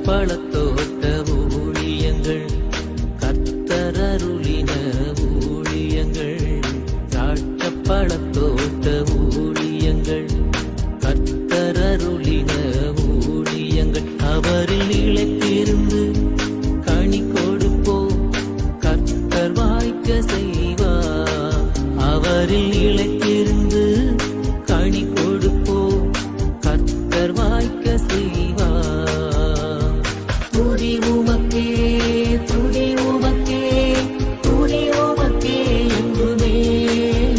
பழத்தோட்ட ஊழியங்கள், கர்த்தரருளின ஊழியங்கள். திராட்சை பழத்தோட்ட ஊழியங்கள், கர்த்தரருளின ஊழியங்கள். அவரில் நிலைத்திருந்து கனி கொடுப்போம், கர்த்தர் வாய்க்க செய்வார். அவரில் நிலைத்திருந்து கனி கொடுப்போம், கர்த்தர் வாய்க்க செய்வார். துதி உமக்கே, துதி உமக்கே, துதி உமக்கே என்றுமே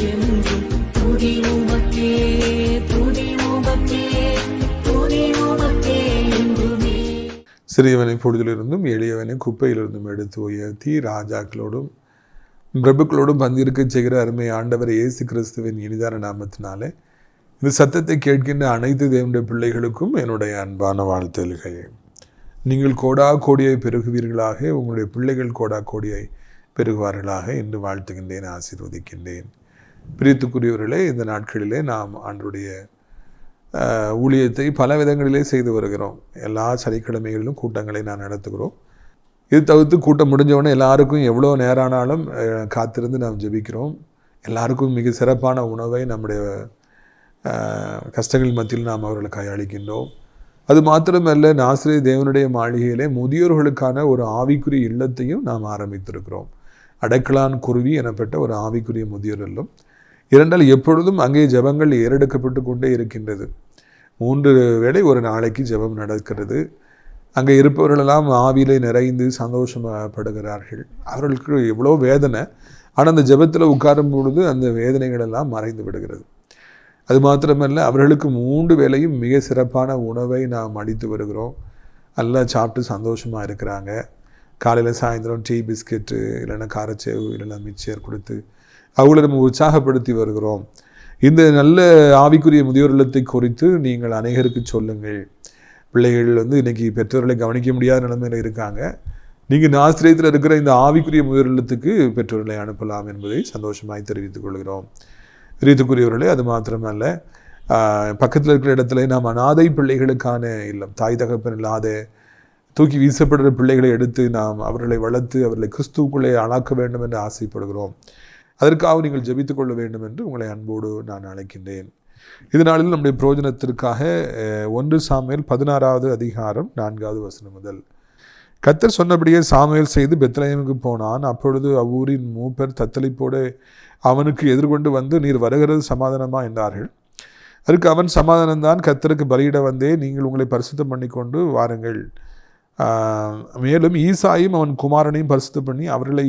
என்றும். துதி உமக்கே, துதி உமக்கே, துதி உமக்கே என்றுமே. சிறியவனை பொழுதிலிருந்தும் எளியவனை குப்பையிலிருந்தும் எடுத்து உயர்த்தி ராஜாக்களோடும் பிரபுக்களோடும் பந்திருக்க செய்கிற அருமை ஆண்டவர் இயேசு கிறிஸ்துவின் இனிதான நாமத்தினாலே இந்த சத்தத்தை கேட்கின்ற அனைத்து தேவனுடைய பிள்ளைகளுக்கும் என்னுடைய அன்பான வாழ்த்துகள். நீங்கள் கோடா கோடியை பெருகுவீர்களாக, உங்களுடைய பிள்ளைகள் கோடா கோடியை பெருகுவார்களாக என்று வாழ்த்துகின்றேன், ஆசீர்வதிக்கின்றேன். பிரியத்துக்குரியவர்களே, இந்த நாட்களிலே நாம் ஆண்டருடைய ஊழியத்தை பல விதங்களிலே செய்து வருகிறோம். எல்லா சனிக்கிழமைகளிலும் கூட்டங்களை நான் நடத்துகிறோம். இது தவிர்த்து கூட்டம் முடிஞ்சவொடனே எல்லாருக்கும் எவ்வளோ நேரம் ஆனாலும் காத்திருந்து நாம் ஜெபிக்கிறோம். எல்லாருக்கும் மிக சிறப்பான உணவை நம்முடைய கஷ்டங்கள் மத்தியில் நாம் அவர்களுக்கு அளிக்கின்றோம். அது மாத்திரமல்ல, நாசிரிய தேவனுடைய மாளிகையிலே முதியோர்களுக்கான ஒரு ஆவிக்குரிய இல்லத்தையும் நாம் ஆரம்பித்திருக்கிறோம். அடைக்கலான் குருவி எனப்பட்ட ஒரு ஆவிக்குரிய முதியோர் இல்லம். இரண்டால் எப்பொழுதும் அங்கே ஜெபங்கள் ஏறெடுக்கப்பட்டு கொண்டே இருக்கின்றது. 3 வேளை ஒரு நாளைக்கு ஜெபம் நடக்கிறது. அங்கே இருப்பவர்களெல்லாம் ஆவியிலே நிறைந்து சந்தோஷப்படுகிறார்கள். அவர்களுக்கு எவ்வளோ வேதனை, ஆனால் அந்த ஜெபத்தில் உட்காரும் பொழுது அந்த வேதனைகள் எல்லாம் மறைந்து விடுகிறது. அது மாத்திரமல்ல, அவர்களுக்கு 3 வேளையும் மிக சிறப்பான உணவை நாம் அளித்து வருகிறோம். நல்லா சாப்பிட்டு சந்தோஷமாக இருக்கிறாங்க. காலையில் சாயந்தரம் டீ, பிஸ்கெட்டு, இல்லைன்னா காரச்சேவு, இல்லைன்னா மிக்சர் கொடுத்து அவங்களை நம்ம உற்சாகப்படுத்தி வருகிறோம். இந்த நல்ல ஆவிக்குரிய முதியோர் இல்லத்தை குறித்து நீங்கள் அநேகருக்கு சொல்லுங்கள். பிள்ளைகள் இன்றைக்கி பெற்றோர்களை கவனிக்க முடியாத நிலைமையில் இருக்காங்க. நீங்கள் ஆசிரியத்தில் இருக்கிற இந்த ஆவிக்குரிய முதியோர் இல்லத்துக்கு பெற்றோர்களை அனுப்பலாம் என்பதை சந்தோஷமாய் தெரிவித்துக் கொள்கிறோம். பிரியத்துக்குரியவர்களே, அது மாத்திரமல்ல, பக்கத்தில் இருக்கிற இடத்துல நாம் அநாதை பிள்ளைகளுக்கான இல்லம், தாய் தகப்பன் இல்லாத தூக்கி வீசப்படுற பிள்ளைகளை எடுத்து நாம் அவர்களை வளர்த்து அவர்களை கிறிஸ்துவுக்குள்ளே ஆளாக்க வேண்டும் என்று ஆசைப்படுகிறோம். அதற்காக நீங்கள் ஜெபித்துக் கொள்ள வேண்டும் என்று உங்களை அன்போடு நான் அழைக்கின்றேன். இதனாலும் நம்முடைய பிரயோஜனத்திற்காக 1 சாமுவேல் 16வது அதிகாரம் 4வது வசனம் முதல். கர்த்தர் சொன்னபடியே சாமுவேல் செய்து பெத்லகேமுக்கு போனான். அப்பொழுது அவ்வூரின் மூப்பர் தத்தளிப்போடு அவனுக்கு எதிர்கொண்டு வந்து, நீர் வருகிறது சமாதானமா என்றார்கள். அதற்கு அவன், சமாதானம்தான், கர்த்தருக்கு பலியிட வந்தே, நீங்கள் உங்களை பரிசுத்தம் பண்ணி கொண்டு வாருங்கள். மேலும் ஈசாயும் அவன் குமாரனையும் பரிசுத்தம் பண்ணி அவர்களை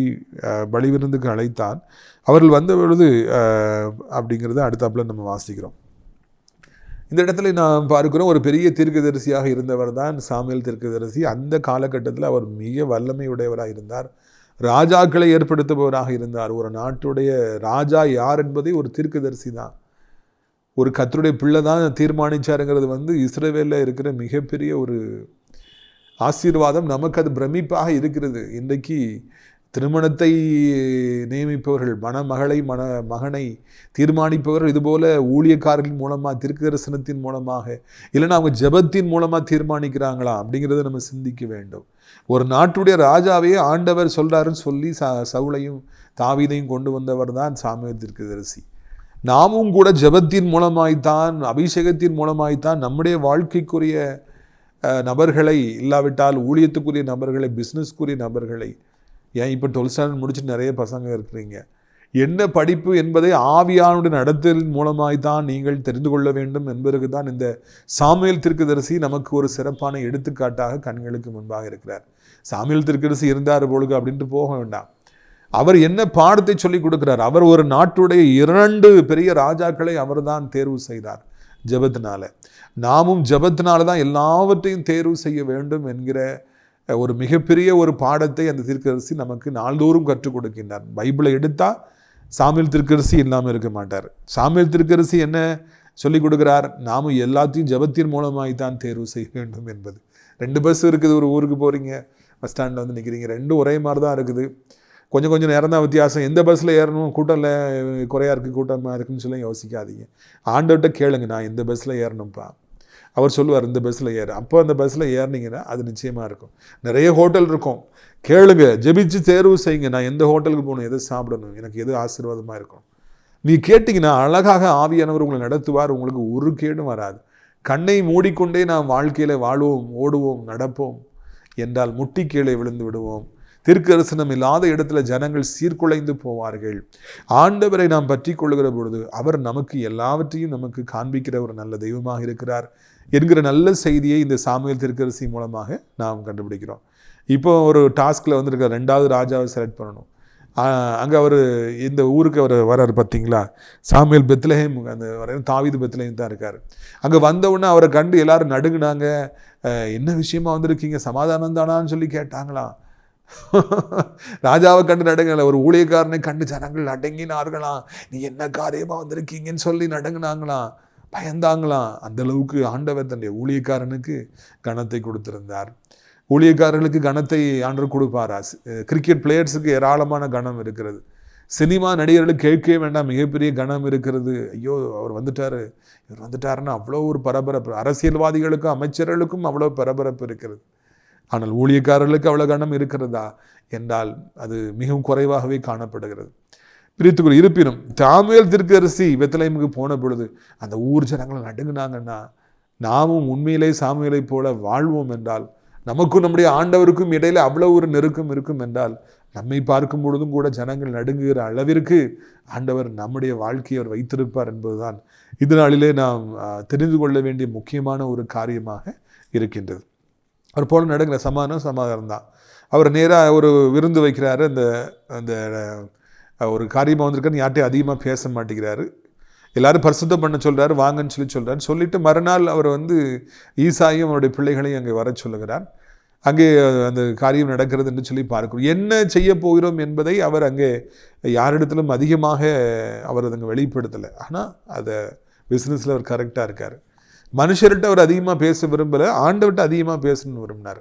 பலிவிருந்துக்கு அழைத்தான். அவர்கள் வந்த பொழுது அப்படிங்கிறத அடுத்தாப்புல நம்ம வாசிக்கிறோம். இந்த இடத்துல நாம் பார்க்கிறோம், ஒரு பெரிய தீர்க்கதரிசியாக இருந்தவர் தான் சாமுவேல் தீர்க்கதரிசி. அந்த காலகட்டத்தில் அவர் மிக வல்லமையுடையவராக இருந்தார். ராஜாக்களை ஏற்படுத்துபவராக இருந்தார். ஒரு நாட்டுடைய ராஜா யார் என்பதை ஒரு தீர்க்கதரிசி தான், ஒரு கர்த்தருடைய பிள்ளை தான் தீர்மானிச்சாருங்கிறது இஸ்ரவேலில் இருக்கிற மிகப்பெரிய ஒரு ஆசீர்வாதம். நமக்கு அது பிரமிப்பாக இருக்கிறது. இன்றைக்கு திருமணத்தை நியமிப்பவர்கள், மகனை தீர்மானிப்பவர்கள் இதுபோல ஊழியக்காரர்கள் மூலமாக, தீர்க்க தரிசனத்தின் மூலமாக, இல்லைன்னா அவங்க ஜெபத்தின் மூலமாக தீர்மானிக்கிறாங்களா அப்படிங்கிறத நம்ம சிந்திக்க வேண்டும். ஒரு நாட்டுடைய ராஜாவையே ஆண்டவர் சொல்கிறாருன்னு சொல்லி சவுலையும் தாவீதையும் கொண்டு வந்தவர் தான் சாமுவேல் தீர்க்கதரிசி. நாமும் கூட ஜெபத்தின் மூலமாய்த்தான், அபிஷேகத்தின் மூலமாய்த்தான் நம்முடைய வாழ்க்கைக்குரிய நபர்களை, இல்லாவிட்டால் ஊழியத்துக்குரிய நபர்களை, பிஸ்னஸ்க்குரிய நபர்களை, ஏன் இப்போ 12th ஸ்டாண்டர்ட் முடிச்சுட்டு நிறைய பசங்க இருக்கிறீங்க, என்ன படிப்பு என்பதை ஆவியானுடைய நடத்தலின் மூலமாய்த்தான் நீங்கள் தெரிந்து கொள்ள வேண்டும் என்பதற்கு தான் இந்த சாமுவேல் தீர்க்கதரிசி நமக்கு ஒரு சிறப்பான எடுத்துக்காட்டாக கண்களுக்கு முன்பாக இருக்கிறார். சாமுவேல் தீர்க்கதரிசி இருந்தார் பொழுது அப்படின்ட்டு போக வேண்டாம். அவர் என்ன பாடத்தை சொல்லிக் கொடுக்கிறார். அவர் ஒரு நாட்டுடைய 2 பெரிய ராஜாக்களை அவர் தான் தேர்வு செய்தார் ஜெபத்தினால. நாமும் ஜெபத்தினால தான் எல்லாவற்றையும் தேர்வு செய்ய வேண்டும் என்கிற ஒரு மிகப்பெரிய ஒரு பாடத்தை அந்த தீர்க்கதரிசி நமக்கு நாள்தோறும் கற்றுக் கொடுக்கின்றார். பைபிளை எடுத்தால் சாமுவேல் தீர்க்கதரிசி இல்லாமல் இருக்க மாட்டார். சாமுவேல் தீர்க்கதரிசி என்ன சொல்லிக் கொடுக்கிறார்? நாமும் எல்லாத்தையும் ஜெபத்தின் மூலமாய்த்தான் தேர்வு செய்ய வேண்டும் என்பது. 2 பஸ் இருக்குது, ஒரு ஊருக்கு போகிறீங்க, பஸ் ஸ்டாண்டில் நிற்கிறீங்க, 2 ஒரே மாதிரி தான் இருக்குது. கொஞ்சம் நேரம் தான் வித்தியாசம். எந்த பஸ்ஸில் ஏறணும், கூட்டத்தில் குறையாக இருக்குது, கூட்டமாக இருக்குன்னு சொல்லி யோசிக்காதீங்க. ஆண்டவர்கிட்ட கேளுங்க, நான் எந்த பஸ்ஸில் ஏறணும்ப்பா அவர் சொல்லுவார் இந்த பஸ்ஸில் ஏறு. அப்போ அந்த பஸ்ஸில் ஏறினீங்கன்னா அது நிச்சயமாக இருக்கும். நிறைய ஹோட்டல் இருக்கும், கேளுங்க, ஜெபிச்சு தேர்வு செய்யுங்க. நான் எந்த ஹோட்டலுக்கு போகணும், எதை சாப்பிடணும், எனக்கு எது ஆசீர்வாதமாக இருக்கும், நீ கேட்டிங்கன்னா அழகாக ஆவியானவர் உங்களை நடத்துவார். உங்களுக்கு ஒரு கேடும் வராது. கண்ணை மூடிக்கொண்டே நாம் வாழ்க்கையில் வாழ்வோம், ஓடுவோம், நடப்போம் என்றால் முட்டி கீழே விழுந்து விடுவோம். தீர்க்கதரிசனம் இல்லாத இடத்துல ஜனங்கள் சீர்குலைந்து போவார்கள். ஆண்டவரை நாம் பற்றி கொள்ளுகிற பொழுது அவர் நமக்கு எல்லாவற்றையும் நமக்கு காண்பிக்கிற ஒரு நல்ல தெய்வமாக இருக்கிறார் என்கிற நல்ல செய்தியை இந்த சாமுவேல் தீர்க்கதரிசி மூலமாக நாம் கண்டுபிடிக்கிறோம். இப்போ ஒரு டாஸ்கில் வந்திருக்கிற 2வது ராஜாவை செலக்ட் பண்ணணும். அங்கே அவர் இந்த ஊருக்கு அவர் வர்றார் பார்த்தீங்களா, சாமுவேல் பெத்லஹேம், அந்த தாவீது பெத்லஹேம் தான் இருக்கார். அங்கே வந்தவுடனே அவரை கண்டு எல்லாரும் நடுங்கினாங்க. என்ன விஷயமா வந்திருக்கீங்க, சமாதானம் தானான்னு சொல்லி கேட்டாங்களாம். ராஜாவை கண்டு நடுங்கல, ஒரு ஊழியக்காரனை கண்டு ஜனங்கள் அடங்கினார்களாம். நீ என்ன காரியமாக வந்திருக்கீங்கன்னு சொல்லி நடுங்கினாங்களாம், பயந்தாங்களாம். அந்த அளவுக்கு ஆண்டவர் தன்னுடைய ஊழியக்காரனுக்கு கனத்தை கொடுத்திருந்தார். ஊழியக்காரர்களுக்கு கனத்தை ஆண்டவர் கொடுப்பாரா? கிரிக்கெட் பிளேயர்ஸுக்கு ஏராளமான கனம் இருக்கிறது. சினிமா நடிகர்களுக்கு கேட்கவே வேண்டாம், மிகப்பெரிய கனம் இருக்கிறது. ஐயோ அவர் வந்துட்டாரு, இவர் வந்துட்டாருன்னா அவ்வளோ ஒரு பரபரப்பு. அரசியல்வாதிகளுக்கும் அமைச்சர்களுக்கும் அவ்வளோ பரபரப்பு இருக்கிறது. ஆனால் ஊழியக்காரர்களுக்கு அவ்வளோ கனம் இருக்கிறதா என்றால் அது மிகவும் குறைவாகவே காணப்படுகிறது. பிரித்துக்குள் இருப்பினும் சாமுவேல் தீர்க்கதரிசி பெத்லஹேமுக்கு போன பொழுது அந்த ஊர் ஜனங்களை நடுங்கினாங்கன்னா, நாமும் உண்மையிலே சாமுவேலை போல வாழ்வோம் என்றால், நமக்கும் நம்முடைய ஆண்டவருக்கும் இடையில அவ்வளோ ஒரு நெருக்கம் இருக்கும் என்றால், நம்மை பார்க்கும் பொழுதும் கூட ஜனங்கள் நடுங்குகிற அளவிற்கு ஆண்டவர் நம்முடைய வாழ்க்கையை அவர் வைத்திருப்பார் என்பதுதான் இந்த நாளிலே நாம் தெரிந்து கொள்ள வேண்டிய முக்கியமான ஒரு காரியமாக இருக்கின்றது. அவர் போல நடுங்கிற சமாதானம் தான். அவர் நேராக ஒரு விருந்து வைக்கிறாரு. அந்த அந்த ஒரு காரியமாக வந்திருக்காரு, யார்ட்டையும் அதிகமாக பேச மாட்டேங்கிறாரு. எல்லாரும் பரிசுத்தம் பண்ண சொல்கிறாரு, வாங்கன்னு சொல்கிறார். சொல்லிவிட்டு மறுநாள் அவர் ஈசாயும் அவருடைய பிள்ளைகளையும் அங்கே வர சொல்லுகிறார். அங்கே அந்த காரியம் நடக்கிறது என்று சொல்லி பார்க்கிறோம். என்ன செய்ய போகிறோம் என்பதை அவர் அங்கே யாரிடத்திலும் அதிகமாக அவர் அங்கே வெளிப்படுத்தலை. ஆனால் அதை பிஸ்னஸில் அவர் கரெக்டாக இருக்கார். மனுஷர்கிட்ட அவர் அதிகமாக பேச விரும்பலை, ஆண்டவர்கிட்ட அதிகமாக பேசணும்னு விரும்பினார்.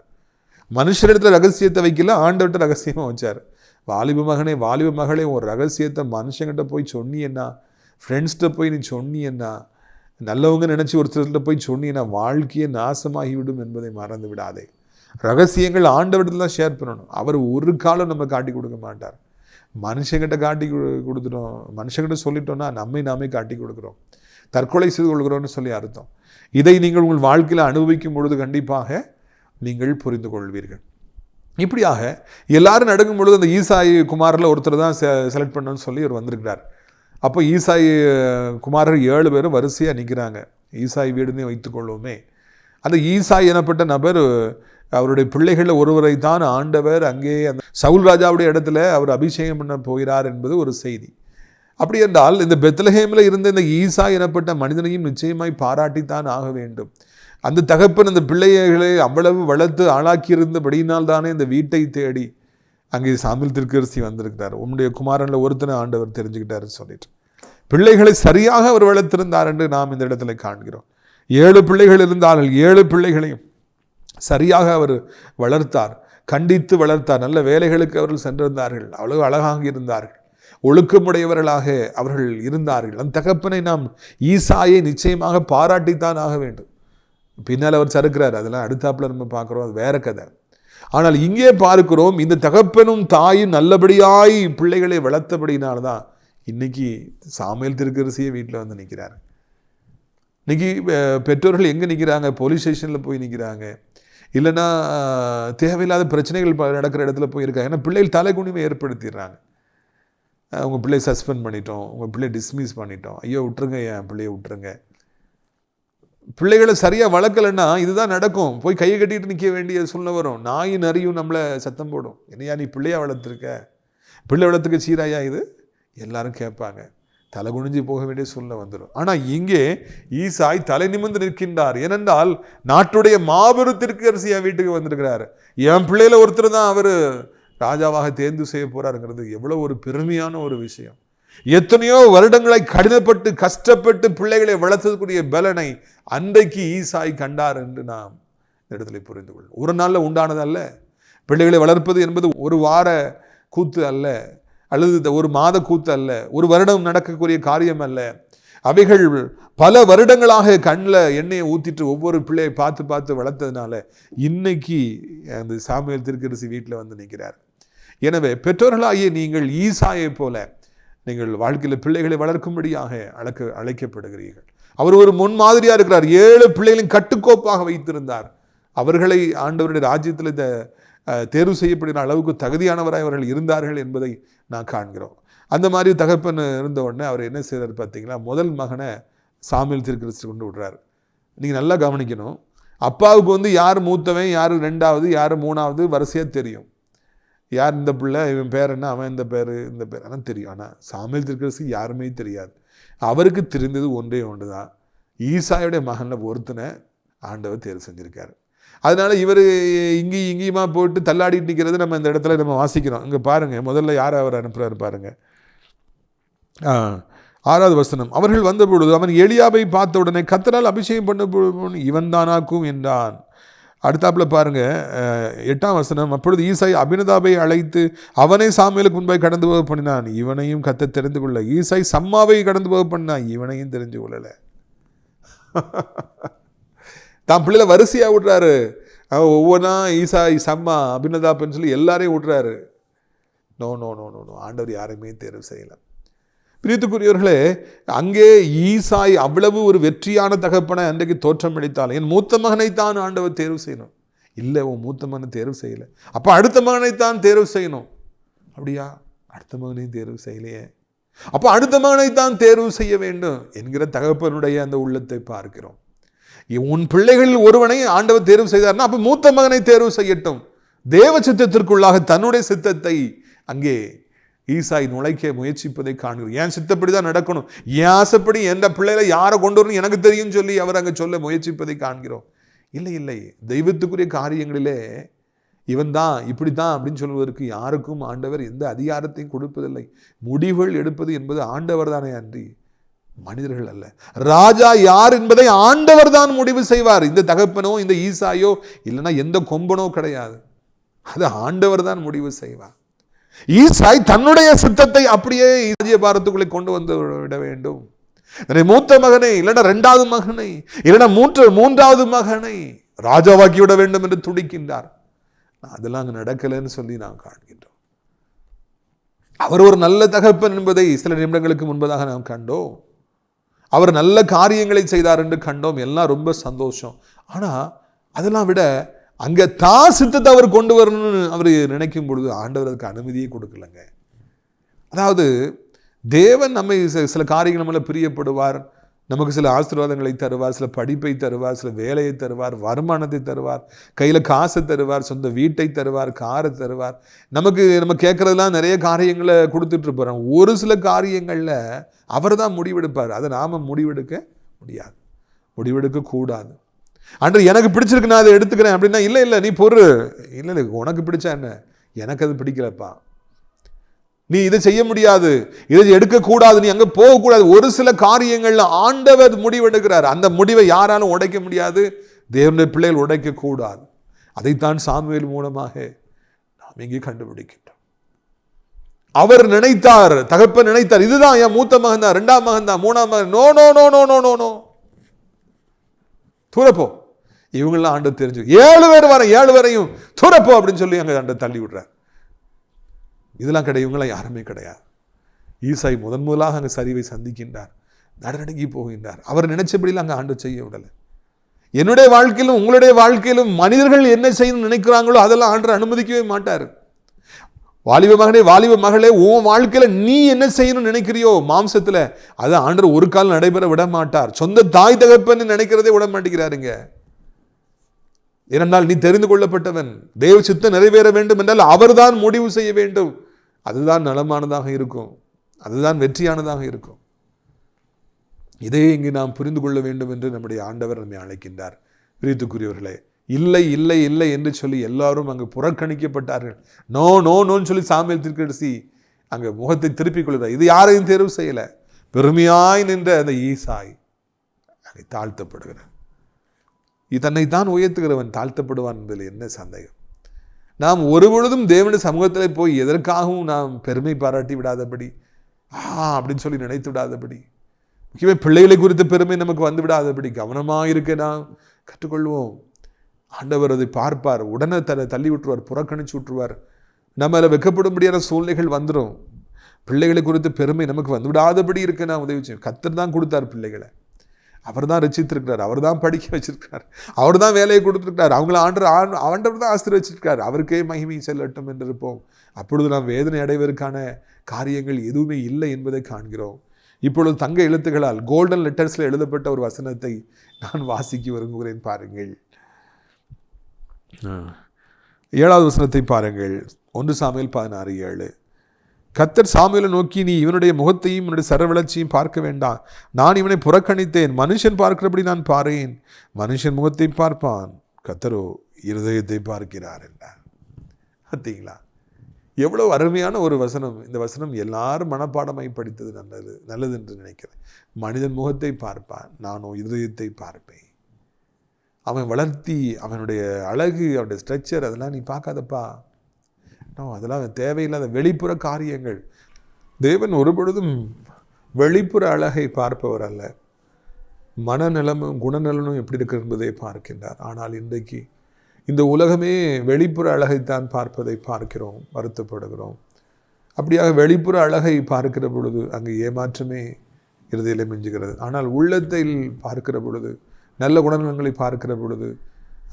மனுஷரிடத்துல ரகசியத்தை வைக்கல, ஆண்டவர்கிட்ட ரகசியமாக வச்சார். வாலிப மகனே, வாலிப மகளே, ஒரு ரகசியத்தை மனுஷங்கிட்ட போய் சொன்னியன்னா, ஃப்ரெண்ட்ஸ்கிட்ட போய் நீ சொன்னியன்னா, நல்லவங்க நினச்சி ஒரு சிலர்கிட்ட போய் சொன்னியன்னா வாழ்க்கையை நாசமாகிவிடும் என்பதை மறந்து விடாதே. ரகசியங்கள் ஆண்டவர்கிட்ட தான் ஷேர் பண்ணணும். அவர் ஒரு காலம் நம்ம காட்டி கொடுக்க மாட்டார். மனுஷங்கிட்ட காட்டி கொடுத்துட்டோம், மனுஷங்கிட்ட சொல்லிட்டோம்னா நம்மை நாமே காட்டி கொடுக்குறோம், தற்கொலை செய்து கொள்கிறோம்னு சொல்லி அர்த்தம். இதை நீங்கள் உங்கள் வாழ்க்கையில் அனுபவிக்கும் பொழுது கண்டிப்பாக நீங்கள் புரிந்து கொள்வீர்கள். இப்படியாக எல்லாரும் நடுங்கும் பொழுது அந்த ஈசாய் குமாரில் ஒருத்தர் தான் செலக்ட் பண்ணணும்னு சொல்லி அவர் வந்திருக்கிறார். அப்போ ஈசாய் குமாரர் 7 பேரும் வரிசையாக நிற்கிறாங்க. ஈசாய் வீடுன்னே வைத்துக்கொள்வோமே. அந்த ஈசாய் எனப்பட்ட நபர் அவருடைய பிள்ளைகளில் ஒருவரை தான் ஆண்டவர் அங்கே அந்த சவுல் ராஜாவுடைய இடத்துல அவர் அபிஷேகம் பண்ண போகிறார் என்பது ஒரு செய்தி. அப்படி என்றால் இந்த பெத்லஹேமில் இருந்த இந்த ஈசாய் எனப்பட்ட மனிதனையும் நிச்சயமாய் பாராட்டித்தான் ஆக வேண்டும். அந்த தகப்பன் அந்த பிள்ளைகளை அவ்வளவு வளர்த்து ஆளாக்கியிருந்தபடியினால் தானே இந்த வீட்டை தேடி அங்கே சாமுவேல் தீர்க்கதரிசி வந்திருக்கிறார். உன்னுடைய குமாரனில் ஒருத்தனை ஆண்டவர் தெரிஞ்சுக்கிட்டாருன்னு சொல்லிட்டு பிள்ளைகளை சரியாக அவர் வளர்த்திருந்தார் என்று நாம் இந்த இடத்துல காண்கிறோம். 7 பிள்ளைகள் இருந்தார்கள், 7 பிள்ளைகளையும் சரியாக அவர் வளர்த்தார், கண்டித்து வளர்த்தார். நல்ல வேலைகளுக்கு அவர்கள் சென்றிருந்தார்கள், அவ்வளவு அழகாக இருந்தார்கள், ஒழுக்கமுடையவர்களாக அவர்கள் இருந்தார்கள். அந்த தகப்பனை நாம் ஈசாயை நிச்சயமாக பாராட்டித்தான் ஆக வேண்டும். பின்னால் அவர் சறுக்கிறார், அதெல்லாம் அடுத்தாப்புல நம்ம பார்க்குறோம், அது வேற கதை. ஆனால் இங்கே பார்க்கிறோம், இந்த தகப்பனும் தாயும் நல்லபடியாய் பிள்ளைகளை வளர்த்தபடினால்தான் இன்னைக்கு சாமுவேல் தீர்க்கதரிசியே வீட்டில் வந்து நிற்கிறார். இன்னைக்கு பெற்றோர்கள் எங்கே நிற்கிறாங்க? போலீஸ் ஸ்டேஷனில் போய் நிற்கிறாங்க, இல்லைன்னா தேவையில்லாத பிரச்சனைகள் நடக்கிற இடத்துல போயிருக்காங்க. ஏன்னா பிள்ளைகள் தலைகுனிவை ஏற்படுத்திடுறாங்க. உங்கள் பிள்ளையை சஸ்பெண்ட் பண்ணிட்டோம், உங்கள் பிள்ளையை டிஸ்மிஸ் பண்ணிட்டோம், ஐயோ விட்டுருங்க, என் பிள்ளையை விட்டுருங்க. பிள்ளைகளை சரியாக வளர்க்கலைன்னா இதுதான் நடக்கும். போய் கையை கட்டிட்டு நிற்க வேண்டிய சூழ்நிலை வரும். நாயும் நரியும் நம்மளை சத்தம் போடும், என்னையா நீ பிள்ளையா வளர்த்துருக்க, பிள்ளை வளர்த்துக்க சீராயா இது, எல்லாரும் கேட்பாங்க, தலை குனிஞ்சு போக வேண்டிய சூழ்நிலை வந்துடும். ஆனால் இங்கே ஈசாய் தலை நிமிர்ந்து நிற்கின்றார். ஏனென்றால் நாட்டுடைய மாபெரும் தீர்க்கதரிசியா வீட்டுக்கு வந்திருக்கிறார். என் பிள்ளையில ஒருத்தர் தான் அவர் ராஜாவாக தேர்ந்து செய்ய போறாருங்கிறது எவ்வளோ ஒரு பெருமையான ஒரு விஷயம். எத்தனையோ வருடங்களை கடினப்பட்டு கஷ்டப்பட்டு பிள்ளைகளை வளர்த்ததுக்குரிய பலனை அன்றைக்கு ஈசாய் கண்டார் என்று நாம் இந்த இடத்துல புரிந்து கொள்ளும். ஒரு நாளில் உண்டானதல்ல. பிள்ளைகளை வளர்ப்பது என்பது ஒரு வார கூத்து அல்ல, அல்லது ஒரு மாத கூத்து அல்ல, ஒரு வருடம் நடக்கக்கூடிய காரியம் அல்ல. அவைகள் பல வருடங்களாக கண்ணில் எண்ணெயை ஊற்றிட்டு ஒவ்வொரு பிள்ளையை பார்த்து பார்த்து வளர்த்ததுனால இன்னைக்கு அந்த சாமுவேல் தீர்க்கதரிசி வீட்டில் வந்து நிற்கிறார். எனவே பெற்றோர்களாகிய நீங்கள் ஈசாயை போல நீங்கள் வாழ்க்கையில் பிள்ளைகளை வளர்க்கும்படியாக அழைக்கப்படுகிறீர்கள். அவர் ஒரு முன்மாதிரியா இருக்கிறார். 7 பிள்ளைகளையும் கட்டுக்கோப்பாக வைத்திருந்தார். அவர்களை ஆண்டவருடைய ராஜ்யத்தில் தேர்வு செய்யப்படுகிற அளவுக்கு தகுதியானவராய் அவர்கள் இருந்தார்கள் என்பதை நான் காண்கிறோம். அந்த மாதிரி தகப்பன் இருந்த உடனே அவர் என்ன செய்கிறார் பார்த்தீங்களா, முதல் மகனை சாமுவேல் தீர்க்கதரிசி கொண்டு விடுறார். நீங்கள் நல்லா கவனிக்கணும். அப்பாவுக்கு வந்து யார் மூத்தவன், யார் 2வது, யார் 3வது வரிசையாக தெரியும். யார் இந்த பிள்ளை, இவன் பேர் என்ன, அவன் இந்த பேர் ஆனால் தெரியும். ஆனால் சாமுவேல் தீர்க்கதரிசி யாருமே தெரியாது. அவருக்கு தெரிந்தது ஒன்றே ஒன்று தான், ஈசாயுடைய மகனில் ஒருத்தனை ஆண்டவர் தேர்வு செஞ்சுருக்காரு. அதனால இவர் இங்கேயுமா போட்டு தள்ளாடிட்டு நிற்கிறது நம்ம இந்த இடத்துல நம்ம வாசிக்கிறோம். இங்கே பாருங்கள், முதல்ல யார் அவர் அனுப்புகிறாரு பாருங்கள். 6வது வசனம். அவர்கள் வந்தபொழுது அவன் எலியாவை பார்த்த உடனே கர்த்தரால் அபிஷேகம் பண்ண இவன் தானாக்கும் என்றான். அடுத்தாப்புல பாருங்க 8ஆம் வசனம். அப்பொழுது ஈசாய் அபினதாபை அழைத்து அவனை சாமுவேலுக்கு முன்பாய் கடந்து போக பண்ணினான், இவனையும் கர்த்தர் தெரிந்து கொள்ள. ஈசாய் சம்மாவை கடந்து போக பண்ணினான், இவனையும் தெரிஞ்சு கொள்ளல. தான் பிள்ளைல வரிசையா விட்றாரு. ஒவ்வொன்றா ஈசாய், சம்மா, அபினதாப்னு சொல்லி எல்லாரையும் விட்றாரு. No no no no no ஆண்டவர் யாரையுமே தேர்வு செய்யலாம். பிரியத்துக்குரியவர்களே, அங்கே ஈசாய் அவ்வளவு ஒரு வெற்றியான தகப்பனை அன்றைக்கு தோற்றம் அளித்தால், என் மூத்த மகனைத்தான் ஆண்டவர் தேர்வு செய்யணும். இல்லை, உன் மூத்த மகனை தேர்வு செய்யலை, அப்போ அடுத்த மகனைத்தான் தேர்வு செய்யணும். அப்படியா? அடுத்த மகனையும் தேர்வு செய்யலையே, அப்போ அடுத்த மகனைத்தான் தேர்வு செய்ய வேண்டும் என்கிற தகப்பனுடைய அந்த உள்ளத்தை பார்க்கிறோம். உன் பிள்ளைகளில் ஒருவனை ஆண்டவர் தேர்வு செய்தார்னா அப்போ மூத்த மகனை தேர்வு செய்யட்டும். தேவ சித்தத்திற்குள்ளாக தன்னுடைய சித்தத்தை அங்கே ஈசாய் நுழைக்க முயற்சிப்பதை காண்கிறோம். என் சித்தப்படி தான் நடக்கணும், என் ஆசைப்படி எந்த பிள்ளைகளை யாரை கொண்டு வரணும் எனக்கு தெரியும் சொல்லி அவர் அங்கே சொல்ல முயற்சிப்பதை காண்கிறோம். இல்லை இல்லை, தெய்வத்துக்குரிய காரியங்களிலே இவன் தான் இப்படி தான் அப்படின்னு சொல்வதற்கு யாருக்கும் ஆண்டவர் எந்த அதிகாரத்தையும் கொடுப்பதில்லை. முடிவுகள் எடுப்பது என்பது ஆண்டவர் தானே அன்றி மனிதர்கள் அல்ல. ராஜா யார் என்பதை ஆண்டவர் தான் முடிவு செய்வார். இந்த தகப்பனோ இந்த ஈசாயோ இல்லைன்னா எந்த கொம்பனோ கிடையாது, அது ஆண்டவர் தான் முடிவு செய்வார். ஈசாய் தன்னுடைய சித்தத்தை அப்படியே ராஜ்யபாரத்துக்குள்ளே கொண்டு வந்து விட வேண்டும். மூத்த மகனை இல்லைன்னா 2வது மகனை இல்லைன்னா 3வது மகனை ராஜாவாக்கி விட வேண்டும் என்று துடிக்கின்றார். அதெல்லாம் அங்கே நடக்கலைன்னு சொல்லி நாம் காண்கின்றோம். அவர் ஒரு நல்ல தகப்பன் என்பதை சில நிமிடங்களுக்கு முன்பதாக நாம் கண்டோம். அவர் நல்ல காரியங்களை செய்தார் என்று கண்டோம். எல்லாம் ரொம்ப சந்தோஷம். ஆனால் அதெல்லாம் விட அங்கே தான் சித்தத்தை அவர் கொண்டு வரணும்னு அவர் நினைக்கும் பொழுது ஆண்டவர் அதுக்கு அனுமதியே கொடுக்கலங்க. அதாவது தேவன் நம்மை சில காரியங்கள் நம்மள பிரியப்படுவார், நமக்கு சில ஆசீர்வாதங்களை தருவார், சில படிப்பை தருவார், சில வேலையை தருவார், வருமானத்தை தருவார், கையில் காசை தருவார், சொந்த வீட்டை தருவார், காரை தருவார். நம்ம கேட்கறதுலாம் நிறைய காரியங்களை கொடுத்துட்டு இருப்போம். ஒரு சில காரியங்களில் அவர் தான் முடிவெடுப்பார். அதை நாம் முடிவெடுக்க முடியாது, முடிவெடுக்க கூடாது. அன்று எனக்கு பிடிச்சிருக்கு நான் அதை எடுத்துக்கிறேன் அப்படின்னா இல்லை இல்லை நீ பொறு, இல்லை இல்லை உனக்கு பிடிச்சா என்ன, எனக்கு அது பிடிக்கலப்பா, நீ இதை செய்ய முடியாது, இதை எடுக்கக்கூடாது, நீ அங்கே போகக்கூடாது. ஒரு சில காரியங்கள்ல ஆண்டவர் முடிவெடுக்கிறார். அந்த முடிவை யாராலும் உடைக்க முடியாது, தேவனுடைய பிள்ளைகள் உடைக்க கூடாது. அதைத்தான் சாமுவேல் மூலமாக நாம் இங்கே கண்டுபிடிக்கின்றோம். அவர் நினைத்தார், தகப்பன் நினைத்தார், இதுதான் என் மூத்த மகன் தான், 2ஆம் மகன் தான், 3ஆம் மகன், no no no no no no no தூரப்போ. இவங்கெல்லாம் ஆண்டவர் தெரிஞ்சு 7 பேர் வர 7 பேரையும் தூரப்போ அப்படின்னு சொல்லி அங்கே ஆண்டவர் தள்ளி விடுறார். இதெல்லாம் கிடையாது, இவங்களாம் யாருமே கிடையாது. ஈசாய் முதலாக அங்கே சரிவை சந்திக்கின்றார், நடநடுங்கி போகின்றார். அவர் நினைச்சபடியில் அங்கே ஆண்டவர் செய்ய விடலை. என்னுடைய வாழ்க்கையிலும் உங்களுடைய வாழ்க்கையிலும் மனிதர்கள் என்ன செய்யணும்னு நினைக்கிறாங்களோ அதெல்லாம் ஆண்டவர் அனுமதிக்கவே மாட்டார். வாலிப மகனே, வாலிப மகளே, உன் வாழ்க்கையில நீ என்ன செய்யணும்னு நினைக்கிறியோ மாம்சத்துல, அதை ஆண்டவர் ஒரு காலம் நடைபெற விட மாட்டார். சொந்த தாய் தகப்பன்னு நினைக்கிறதே விட மாட்டேங்கிறாருங்க. ஏனென்றால் நீ தெரிந்து கொள்ளப்பட்டவன், தேவ சித்தம் நிறைவேற வேண்டும் என்றால் அவர்தான் முடிவு செய்ய வேண்டும். அதுதான் நலமானதாக இருக்கும், அதுதான் வெற்றியானதாக இருக்கும். இதை இங்கு நாம் புரிந்து கொள்ள வேண்டும் என்று நம்முடைய ஆண்டவர் நம்மை அழைக்கின்றார். பிரியத்துக்குரியவர்களே, இல்லை இல்லை இல்லை என்று சொல்லி எல்லாரும் அங்கு புறக்கணிக்கப்பட்டார்கள். நோ நோ நோன்னு சொல்லி சாமுவேல் தீர்க்கதரிசி அங்கே முகத்தை திருப்பிக் கொள்கிறார். இது யாரையும் தேர்வு செய்யலை, பெருமையாய் நின்ற அந்த ஈசாய் அங்கே தாழ்த்தப்படுகிறார். தன்னைத்தான் உயர்த்துகிறவன் தாழ்த்தப்படுவான் என்பதில் என்ன சந்தேகம்? நாம் ஒரு பொழுதும் தேவனுடைய சமூகத்தில் போய் எதற்காகவும் நாம் பெருமை பாராட்டி விடாதபடி, அப்படின்னு சொல்லி நினைத்து விடாதபடி, முக்கியமாக பிள்ளைகளை குறித்த பெருமை நமக்கு வந்துவிடாதபடி கவனமாக இருக்க நாம் கற்றுக்கொள்வோம். ஆண்டவர் அதை பார்ப்பார், உடனே தள்ளி விட்டுருவார், புறக்கணிச்சு விட்டுருவார். நம்ம அதில் வெட்கப்படும்படியான சூழ்நிலைகள் வந்துடும். பிள்ளைகளை குறித்த பெருமை நமக்கு வந்துவிடாதபடி இருக்க நான் உதவி செய்யும். கர்த்தர் தான் கொடுத்தார் பிள்ளைகளை, அவர் தான் ரசித்திருக்கிறார், அவர் தான் படிக்க வச்சிருக்கார், அவர் தான் வேலையை கொடுத்துருக்கிறார், அவங்கள ஆண்டவர் தான் ஆசீர்வச்சிருக்கார். அவருக்கே மகிமை செல்லட்டும் என்று இருப்போம். அப்பொழுது நாம் வேதனை அடைவதற்கான காரியங்கள் எதுவுமே இல்லை என்பதை காண்கிறோம். இப்பொழுது தங்க எழுத்துக்களால் கோல்டன் லெட்டர்ஸில் எழுதப்பட்ட ஒரு வசனத்தை நான் வாசிக்க விரும்புகிறேன். பாருங்கள், 7வது வசனத்தை பாருங்கள். 1 சாமுவேல் 16:7. கர்த்தர் சாமுவேலை நோக்கி, நீ இவனுடைய முகத்தையும் இவனுடைய சரவளர்ச்சியும் பார்க்க வேண்டாம், நான் இவனை புறக்கணித்தேன். மனுஷன் பார்க்கிறபடி நான் பாரேன், மனுஷன் முகத்தை பார்ப்பான், கர்த்தரோ இருதயத்தை பார்க்கிறார் என்றார். பார்த்தீங்களா, எவ்வளவு அருமையான ஒரு வசனம். இந்த வசனம் எல்லாரும் மனப்பாடமாய் படித்தது நல்லது என்று நினைக்கிறேன். மனிதன் முகத்தை பார்ப்பான், நானோ இருதயத்தை பார்ப்பேன். அவன் வளர்த்தி, அவனுடைய அழகு, அவனுடைய ஸ்ட்ரக்சர், அதெல்லாம் நீ பார்க்காதப்பா. அதெல்லாம் தேவையில்லாத வெளிப்புற காரியங்கள். தேவன் ஒருபொழுதும் வெளிப்புற அழகை பார்ப்பவர் அல்ல, மனநலமும் குணநலனும் எப்படி இருக்கிறது என்பதை பார்க்கின்றார். ஆனால் இன்றைக்கு இந்த உலகமே வெளிப்புற அழகைத்தான் பார்ப்பதை பார்க்கிறோம், வருத்தப்படுகிறோம். அப்படியாக வெளிப்புற அழகை பார்க்கிற பொழுது அங்கு ஏமாற்றமே இருதயத்தில் மிஞ்சுகிறது. ஆனால் உள்ளத்தில் பார்க்கிற பொழுது, நல்ல குணநலங்களை பார்க்கிற பொழுது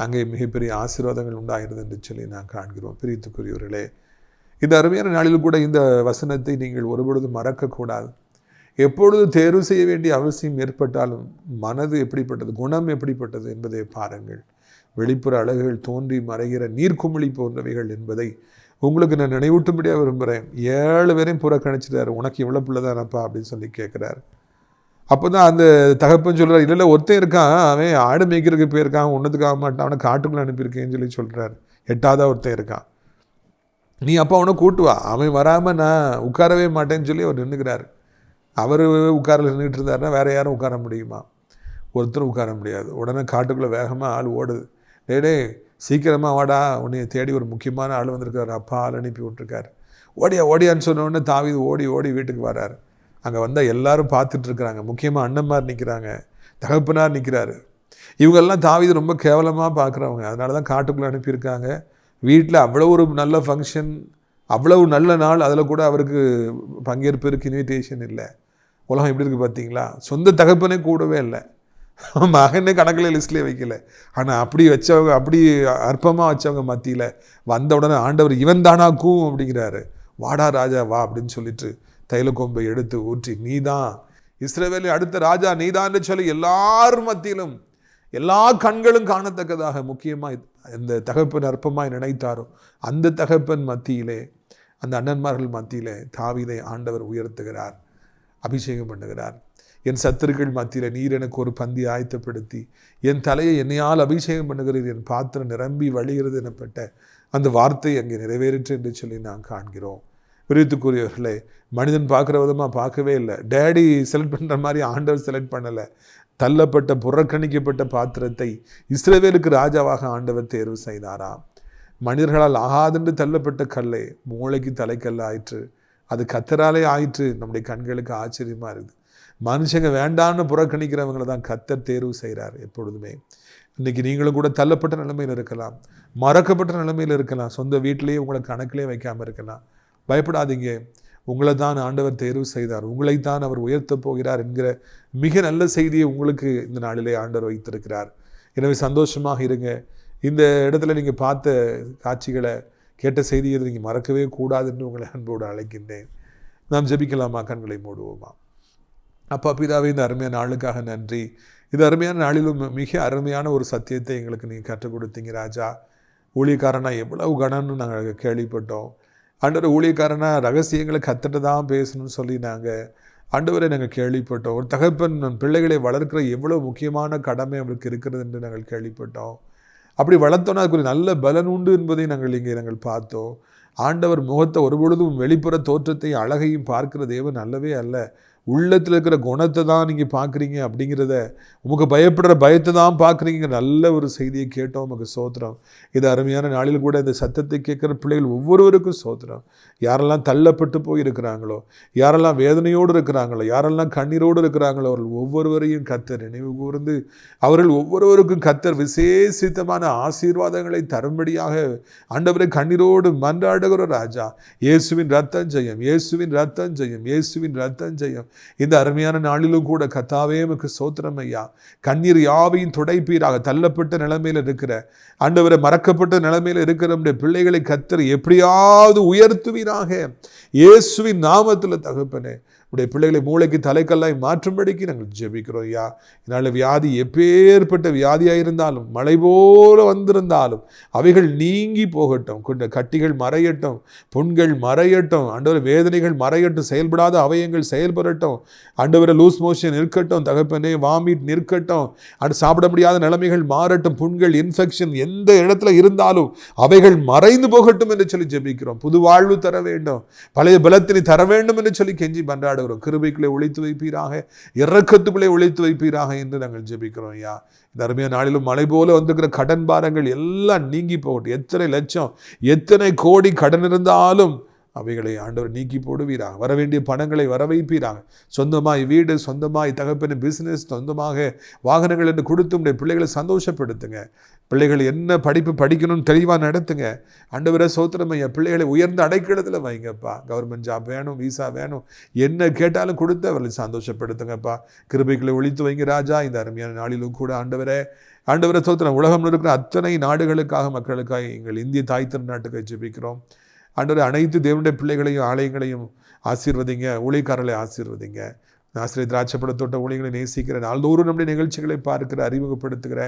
அங்கே மிகப்பெரிய ஆசீர்வாதங்கள் உண்டாகிறது என்று சொல்லி நான் காண்கிறோம். பிரியத்துக்குரியவர்களே, இந்த அருமையான நாளில் கூட இந்த வசனத்தை நீங்கள் ஒருபொழுதும் மறக்கக்கூடாது. எப்பொழுது தேர்வு செய்ய வேண்டிய அவசியம் ஏற்பட்டாலும் மனது எப்படிப்பட்டது, குணம் எப்படிப்பட்டது என்பதை பாருங்கள். வெளிப்புற அழகுகள் தோன்றி மறைகிற நீர்க்குமிழி போன்றவைகள் என்பதை உங்களுக்கு நான் நினைவூட்டும்படியாக விரும்புகிறேன். 7 பேரையும் புறக்கணிச்சிட்டாரு. உனக்கு இவ்வளோ பிள்ளைதானப்பா அப்படின்னு சொல்லி கேட்குறாரு. அப்போ தான் அந்த தகப்பன் சொல்கிறார், இல்லை ஒருத்தன் இருக்கான், அவன் ஆடு மேய்க்கிறதுக்கு போயிருக்கான், ஒன்றுத்துக்காக மாட்டான், அவனை காட்டுக்குள்ளே அனுப்பியிருக்கேன்னு சொல்லி சொல்கிறார். 8ஆவதாக ஒருத்தன் இருக்கான், நீ அப்போ அவனை கூட்டுவா, அவன் வராமல் நான் உட்காரவே மாட்டேன்னு சொல்லி அவர் நின்றுக்கிறார். அவர் உட்காரில் நின்றுட்டு இருந்தாருன்னா வேறு யாரும் உட்கார முடியுமா? ஒருத்தரும் உட்கார முடியாது. உடனே காட்டுக்குள்ளே வேகமாக ஆள் ஓடுது. டே சீக்கிரமாக வாடா, உன்னை தேடி ஒரு முக்கியமான ஆள் வந்திருக்காரு, அப்பா ஆள் அனுப்பி விட்டுருக்காரு, ஓடியான்னு சொன்ன உடனே தாவீது ஓடி வீட்டுக்கு வராரு. அங்கே வந்தால் எல்லாரும் பார்த்துட்ருக்குறாங்க. முக்கியமாக அண்ணன்மார் நிற்கிறாங்க, தகப்பனார் நிற்கிறாரு. இவங்கெல்லாம் தாவீது ரொம்ப கேவலமாக பார்க்குறவங்க. அதனால தான் காட்டுக்குள்ளே அனுப்பியிருக்காங்க. வீட்டில் அவ்வளோ ஒரு நல்ல ஃபங்க்ஷன், அவ்வளவு நல்ல நாள், அதில் கூட அவருக்கு பங்கேற்பதற்கு இன்விடேஷன் இல்லை. உலகம் எப்படி இருக்குது பார்த்தீங்களா? சொந்த தகப்பனே கூடவே இல்லை, மகனே கணக்கில் லிஸ்ட்லேயே வைக்கல. ஆனால் அப்படி வச்சவங்க, அப்படி அற்பமாக வச்சவங்க மத்தியில் வந்த உடனே ஆண்டவர் இவன் தானாக்கும் அப்படிங்கிறாரு. வாடா ராஜா வா அப்படின்னு சொல்லிட்டு தைலக்கொம்பை எடுத்து ஊற்றி, நீதான் இஸ்ரவேலின் அடுத்த ராஜா நீதான் சொல்லி எல்லாரும் மத்தியிலும் எல்லா கண்களும் காணத்தக்கதாக முக்கியமாக இந்த தகப்பன் அற்பமாய் நினைத்தாரோ அந்த தகப்பன் மத்தியிலே, அந்த அண்ணன்மார்கள் மத்தியிலே தாவீதை ஆண்டவர் உயர்த்துகிறார், அபிஷேகம் பண்ணுகிறார். என் சத்துருக்கள் மத்தியில் நீர் எனக்கு ஒரு பந்தி ஆயத்தப்படுத்தி என் தலையை என்னையால் அபிஷேகம் பண்ணுகிறது, என் பாத்திரம் நிரம்பி வழிகிறது எனப்பட்ட அந்த வார்த்தை அங்கே நிறைவேறிற்று என்று சொல்லி நாம் காண்கிறோம். பிரியத்துக்குரியவர்களே, மனிதன் பார்க்குற விதமாக பார்க்கவே இல்லை. டேடி செலக்ட் பண்ணுற மாதிரி ஆண்டவர் செலக்ட் பண்ணலை. தள்ளப்பட்ட புறக்கணிக்கப்பட்ட பாத்திரத்தை இஸ்ரவேலுக்கு ராஜாவாக ஆண்டவர் தேர்வு செய்தாராம். மனிதர்களால் ஆகாதென்று தள்ளப்பட்ட கல்லை மூளைக்கு தலைக்கல்ல ஆயிற்று, அது கர்த்தராலே ஆயிற்று. நம்முடைய கண்களுக்கு ஆச்சரியமாக இருக்குது. மனுஷங்க வேண்டான்னு புறக்கணிக்கிறவங்களை தான் கர்த்தர் தேர்வு செய்கிறார் எப்பொழுதுமே. இன்றைக்கி நீங்களும் கூட தள்ளப்பட்ட நிலைமையில் இருக்கலாம், மறக்கப்பட்ட நிலைமையில் இருக்கலாம், சொந்த வீட்டிலேயே உங்களை கணக்கிலே வைக்காமல் இருக்கலாம். பயப்படாதீங்க, உங்களை தான் ஆண்டவர் தேர்வு செய்தார், உங்களைத்தான் அவர் உயர்த்தப் போகிறார் என்கிற மிக நல்ல செய்தியை உங்களுக்கு இந்த நாளிலே ஆண்டவர் வைத்திருக்கிறார். எனவே சந்தோஷமாக இருங்க. இந்த இடத்துல நீங்கள் பார்த்த காட்சிகளை, கேட்ட செய்தியை நீங்கள் மறக்கவே கூடாது என்று உங்களை அன்போடு அழைக்கின்றேன். நாம் ஜெபிக்கலாமா? கண்களை மூடுவோமா? அப்பா பிதாவே, இந்த அருமையான நாளுக்காக நன்றி. இது அருமையான நாளிலும் மிக அருமையான ஒரு சத்தியத்தை எங்களுக்கு நீங்கள் கற்றுக் கொடுத்தீங்க ராஜா. ஊழியக்காரனா எவ்வளவு கணம்னு நாங்கள் கேள்விப்பட்டோம். ஆண்டவர் ஊழியக்காரனா ரகசியங்களை கற்றுட்டு தான் பேசணும்னு சொல்லி ஆண்டவரை நாங்கள் கேள்விப்பட்டோம். ஒரு தகப்பன் பிள்ளைகளை வளர்க்கிற எவ்வளோ முக்கியமான கடமை அவருக்கு இருக்கிறது என்று நாங்கள் கேள்விப்பட்டோம். அப்படி வளர்த்தோன்னா அதுக்கு ஒரு நல்ல பலன் உண்டு என்பதை நாங்கள் பார்த்தோம். ஆண்டவர் முகத்தை ஒருபொழுதும் வெளிப்புற தோற்றத்தையும் அழகையும் பார்க்கிற தேவன் அல்லவே அல்ல. உள்ளத்தில் இருக்கிற குணத்தை தான் நீங்கள் பார்க்குறீங்க அப்படிங்கிறத, உமக்கு பயப்படுற பயத்தை தான் பார்க்குறீங்க. நல்ல ஒரு செய்தியை கேட்டோம், உமக்கு சோத்திரம். இது அருமையான நாளில் கூட இந்த சத்தத்தை கேட்குற பிள்ளைகள் ஒவ்வொருவருக்கும் சோத்திரம். யாரெல்லாம் தள்ளப்பட்டு போயிருக்கிறாங்களோ, யாரெல்லாம் வேதனையோடு இருக்கிறாங்களோ, யாரெல்லாம் கண்ணீரோடு இருக்கிறாங்களோ, அவர்கள் ஒவ்வொருவரையும் கர்த்தர் நினைவு கூர்ந்து அவர்கள் ஒவ்வொருவருக்கும் கர்த்தர் விசேஷித்தமான ஆசீர்வாதங்களை தரும்படியாக ஆண்டவரை கண்ணீரோடு மன்றாடுகிற ராஜா. இயேசுவின் ரத்தம் ஜெயம், இயேசுவின் ரத்தம் ஜெயம், இயேசுவின் ரத்தம் ஜெயம். இந்த அருமையான நாளிலும் கூட கர்த்தாவே உமக்கு சோத்திரம் ஐயா. கண்ணீர் யாவையும் துடைப்பீராக. தள்ளப்பட்ட நிலைமையில் இருக்கிற ஆண்டவரை, மறக்கப்பட்ட நிலைமையில் இருக்கிற நம்முடைய பிள்ளைகளை கர்த்தர் எப்படியாவது உயர்த்துவீராக இயேசுவின் நாமத்தில் தகப்பனே. உடைய பிள்ளைகளை மூளைக்கு தலைக்கல்லாய் மாற்றும்படிக்கு நாங்கள் ஜெபிக்கிறோம் ஐயா. இதனால் வியாதி எப்பேற்பட்ட வியாதியாக இருந்தாலும், மழை போல வந்திருந்தாலும் அவைகள் நீங்கி போகட்டும். கொண்ட கட்டிகள் மறையட்டும், புண்கள் மறையட்டும், ஆண்டவர் வேதனைகள் மறையட்டும், செயல்படாத அவயங்கள் செயல்படட்டும், ஆண்டவரை லூஸ் மோஷன் இருக்கட்டும், தகப்பனே வாமிட் நிற்கட்டும், அது சாப்பிட முடியாத நிலைமைகள் மாறட்டும், புண்கள் இன்ஃபெக்ஷன் எந்த இடத்துல இருந்தாலும் அவைகள் மறைந்து போகட்டும் என்று சொல்லி ஜெபிக்கிறோம். புது வாழ்வு தர வேண்டும், பழைய பலத்தினை தர வேண்டும் என்று சொல்லி கெஞ்சி பன்றாடு. கிருபைக்குள்ளே ஒழித்து வைப்பீராக, இரக்கத்துக்குள்ளே ஒழித்து வைப்பீராக என்று நாங்கள் ஜெபிக்கிறோம் ஐயா. இந்த அருமையான நாளிலும் மழை போல வந்திருக்கிற கடன் பாரங்கள் எல்லாம் நீங்கி போகட்டும். எத்தனை லட்சம் எத்தனை கோடி கடன் இருந்தாலும் அவைகளை ஆண்டவர் நீக்கி போடுவீராக. வர வேண்டிய பணங்களை வர வைப்பீராக. சொந்தமாய் வீடு, சொந்தமாய் தகப்பன பிஸ்னஸ், சொந்தமாக வாகனங்கள் என்று கொடுத்து உடைய பிள்ளைகளை சந்தோஷப்படுத்துங்க. பிள்ளைகள் என்ன படிப்பு படிக்கணும்னு தெளிவாக நடத்துங்க. ஆண்டவரை சோத்திரம் ஐயா. பிள்ளைகளை உயர்ந்த அடைக்கலத்தில் வைங்கப்பா. கவர்மெண்ட் ஜாப் வேணும், வீசா வேணும், என்ன கேட்டாலும் கொடுத்து அவர்களை சந்தோஷப்படுத்துங்கப்பா. கிருபைகளை ஒழித்து வைங்க ராஜா. இந்த அருமையான நாளிலும் கூட ஆண்டவரை சோத்திரம். உலகம் இருக்கிற அத்தனை நாடுகளுக்காக, மக்களுக்காக, எங்கள் இந்திய தாய் திருநாட்டுக்கு ஜெபிக்கிறோம். ஆண்டவரே, அனைத்து தேவனுடைய பிள்ளைகளையும் ஆலயங்களையும் ஆசீர்வதிங்க, ஊழியக்காரர்களை ஆசீர்வதிங்க. ஆசிரியர் திராட்சைப்பழத்தோட்ட ஊழியர்களை நேசிக்கிற, நாள்தோறும் நம்முடைய நிகழ்ச்சிகளை பார்க்கிற, அறிமுகப்படுத்துகிற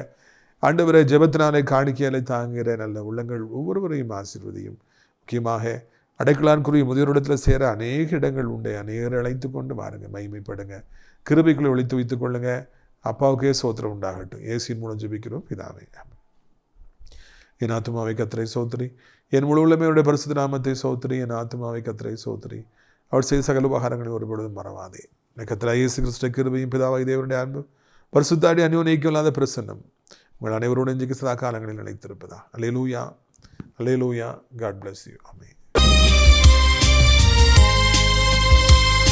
ஆண்டவரை, ஜெபத்தினாலே காணிக்கையாலே தாங்குகிற நல்ல உள்ளங்கள் ஒவ்வொருவரையும் ஆசீர்வதியும். முக்கியமாக அடைக்கலான்குரிய முதியோரிடத்தில் சேர அநேக இடங்கள் உண்டு. அநேகரை அழைத்து கொண்டு வாருங்க, மகிமைப்படுங்க, கிருபைக்குள்ளே ஒழித்து வைத்துக் கொள்ளுங்க. அப்பாவுக்கே சோத்திரம் உண்டாகட்டும். இயேசுவின் மூலம் ஜெபிக்கிறோம் பிதாவே. என் ஆத்துமாவை கர்த்தரை சோத்திரி, என் முழு உள்ளமே அவருடைய பரிசுத்த நாமத்தை சோத்திரி. என் ஆத்துமாவை கர்த்தரை சோத்திரி, அவர் செய்த சகல உபகாரங்களை ஒருபொழுதும் மறவாதே. கர்த்தராகிய இயேசு கிறிஸ்துவின் கிருபையும் பிதாவாகிய தேவனுடைய அன்பு பரிசுத்தாடி அந்யோன்யம் இல்லாத பிரசன்னம் உங்கள் அனைவரோடு இன்றைக்கு சதா காலங்களில் நிலைத்திருப்பதா. அல்லேலூயா, அல்லேலூயா. God bless you. ஆமென்.